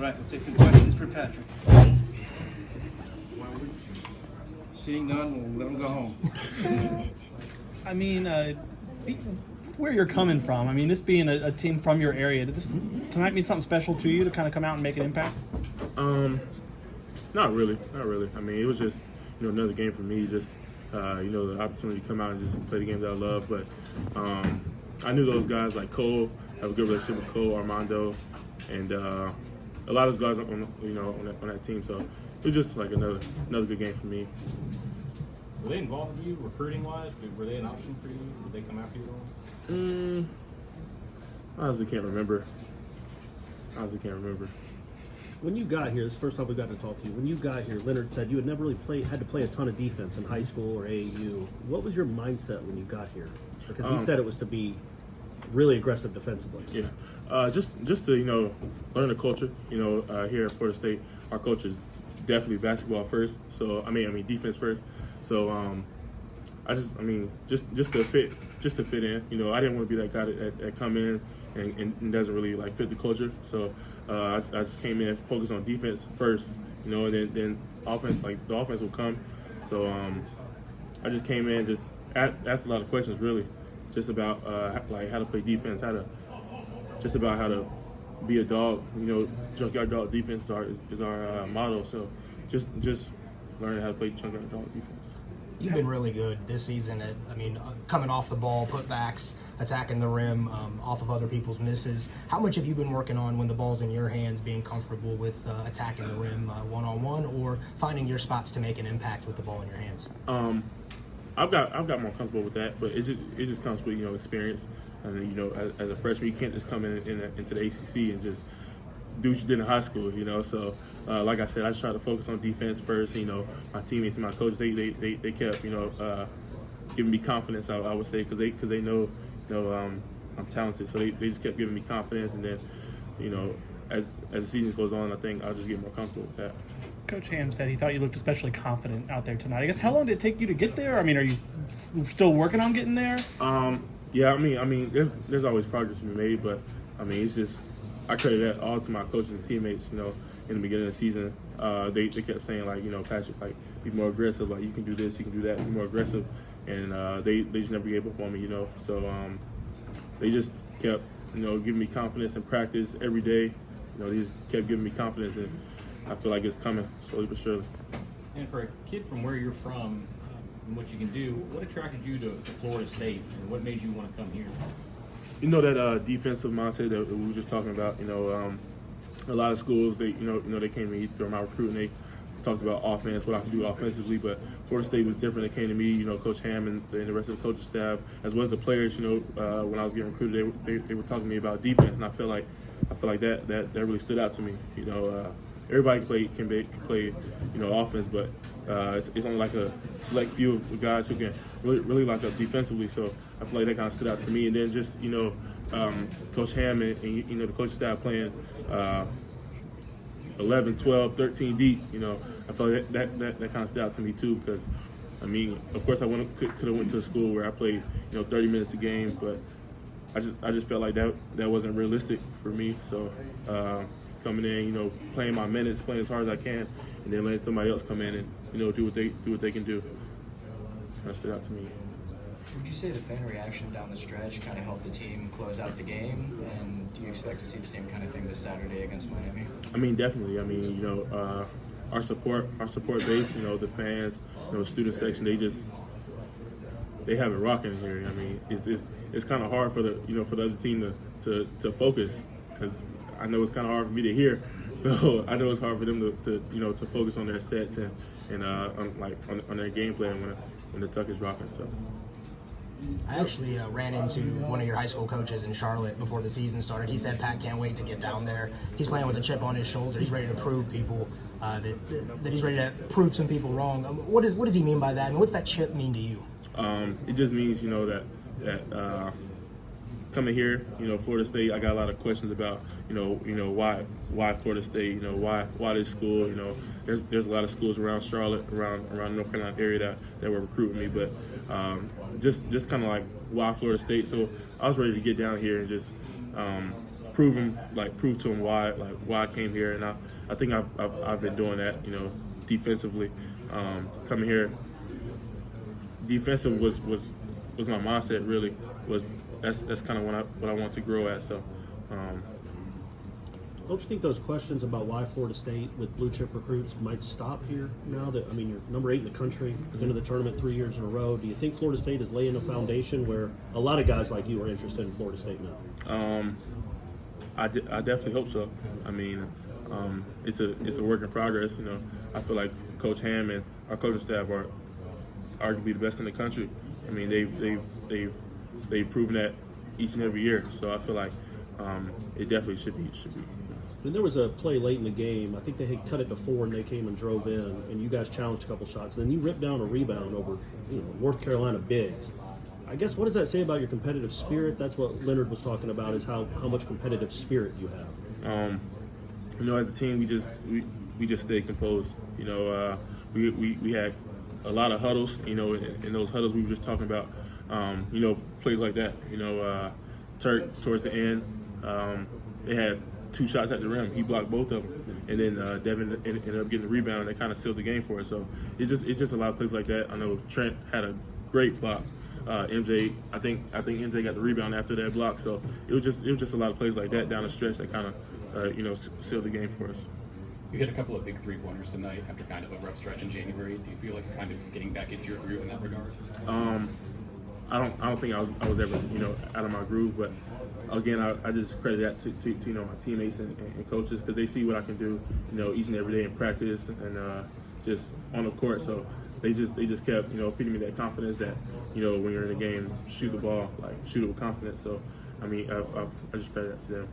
Right, we'll take some questions for Patrick. Seeing none, we'll let him go home. I mean, where you're coming from, I mean, this being a team from your area, did this tonight mean something special to you to kind of come out and make an impact? Not really. I mean, it was just, another game for me, just, the opportunity to come out and just play the game that I love. But I knew those guys like Cole, have a good relationship with Cole, Armando, and a lot of those guys on that team. So it was just like another good game for me. Were they involved with you recruiting-wise? Were they an option for you? Did they come after you at all? I honestly can't remember. When you got here, this is the first time we got to talk to you. When you got here, Leonard said you had never really had to play a ton of defense in high school or AAU. What was your mindset when you got here? Because he said it was to be really aggressive defensively. Yeah, just to learn the culture. Here at Florida State, our culture is definitely basketball first. So I mean defense first. So just to fit in. I didn't want to be that guy that come in and doesn't really like fit the culture. So I just came in focused on defense first. And then offense, like the offense will come. So I just came in just asked a lot of questions really, just about how to play defense, how to be a dog. Junkyard dog defense is our motto. So just learning how to play junkyard dog defense. You've been really good this season at, coming off the ball, putbacks, attacking the rim, off of other people's misses. How much have you been working on when the ball's in your hands, being comfortable with attacking the rim one-on-one or finding your spots to make an impact with the ball in your hands? I've got more comfortable with that, but it just comes with experience. And as a freshman, you can't just come into the ACC and just do what you did in high school. So like I said, I just try to focus on defense first. My teammates and my coaches, they kept giving me confidence. I would say because they know I'm talented, so they just kept giving me confidence. And then as the season goes on, I think I'll just get more comfortable with that. Coach Ham said he thought you looked especially confident out there tonight. I guess how long did it take you to get there? I mean, are you still working on getting there? Yeah, I mean, there's always progress to be made, but it's just I credit that all to my coaches and teammates. In the beginning of the season, they kept saying Patrick, be more aggressive. You can do this, you can do that. Be more aggressive, and they just never gave up on me. So they just kept giving me confidence in practice every day. They just kept giving me confidence, and I feel like it's coming slowly but surely. And for a kid from where you're from and what you can do, what attracted you to Florida State, and what made you want to come here? That defensive mindset that we were just talking about. A lot of schools they they came to me during my recruiting. They talked about offense, what I could do offensively, but Florida State was different. They came to me, Coach Hammond and the rest of the coaching staff, as well as the players. When I was getting recruited, they were talking to me about defense, and I feel like that really stood out to me. Everybody can play offense, but it's only like a select few of guys who can really lock up defensively. So I feel like that kind of stood out to me. And then just Coach Hammond and the coaching staff playing 11, 12, 13 deep. I feel like that kind of stood out to me too, because of course I could have went to a school where I played 30 minutes a game, but I just felt like that wasn't realistic for me. So coming in, playing my minutes, playing as hard as I can, and then letting somebody else come in and do what they can do. Kind of stood out to me. Would you say the fan reaction down the stretch kind of helped the team close out the game? And do you expect to see the same kind of thing this Saturday against Miami? Definitely. Our support base, the fans, the student section, they have it rocking here. It's kind of hard for the other team to focus, because I know it's kind of hard for me to hear. So I know it's hard for them to focus on their sets and on their gameplay when the Tuck is rocking. So. I actually ran into one of your high school coaches in Charlotte before the season started. He said Pat can't wait to get down there. He's playing with a chip on his shoulder. He's ready to prove people that he's ready to prove some people wrong. What does he mean by that? What's that chip mean to you? It just means that coming here, Florida State, I got a lot of questions about why Florida State, why this school. There's a lot of schools around Charlotte, around North Carolina area that were recruiting me, but just kind of like why Florida State. So I was ready to get down here and just prove to them why I came here, and I think I've been doing that, you know, defensively. Coming here, defensive was my mindset. Really that's kind of what I want to grow at. So. Don't you think those questions about why Florida State with blue chip recruits might stop here now that, I mean, you're number 8 in the country, been to the tournament 3 years in a row. Do you think Florida State is laying a foundation where a lot of guys like you are interested in Florida State now? I definitely hope so. I mean, it's a work in progress. You know, I feel like Coach Ham and our coaching staff are arguably the best in the country. I mean, they've proven that each and every year. So I feel like it definitely should be. I mean, there was a play late in the game. I think they had cut it to 4 and they came and drove in, and you guys challenged a couple shots. Then you ripped down a rebound over, you know, North Carolina bigs. I guess, what does that say about your competitive spirit? That's what Leonard was talking about, is how much competitive spirit you have. You know, as a team, we just stay composed. You know, we had a lot of huddles. You know, in those huddles we were just talking about. You know, plays like that. You know, Turk towards the end, they had 2 shots at the rim. He blocked both of them, and then Devin ended up getting the rebound. That kind of sealed the game for us. So it's just a lot of plays like that. I know Trent had a great block. MJ, I think MJ got the rebound after that block. So it was just a lot of plays like that down the stretch that kind of you know, sealed the game for us. You hit a couple of big 3-pointers tonight after kind of a rough stretch in January. Do you feel like you're kind of getting back into your groove in that regard? I don't think I was ever, you know, out of my groove, but again, I just credit that to you know, my teammates and coaches, because they see what I can do, you know, each and every day in practice and just on the court. So they just kept, you know, feeding me that confidence that, you know, when you're in the game, shoot the ball, like shoot it with confidence. So I mean, I just credit that to them.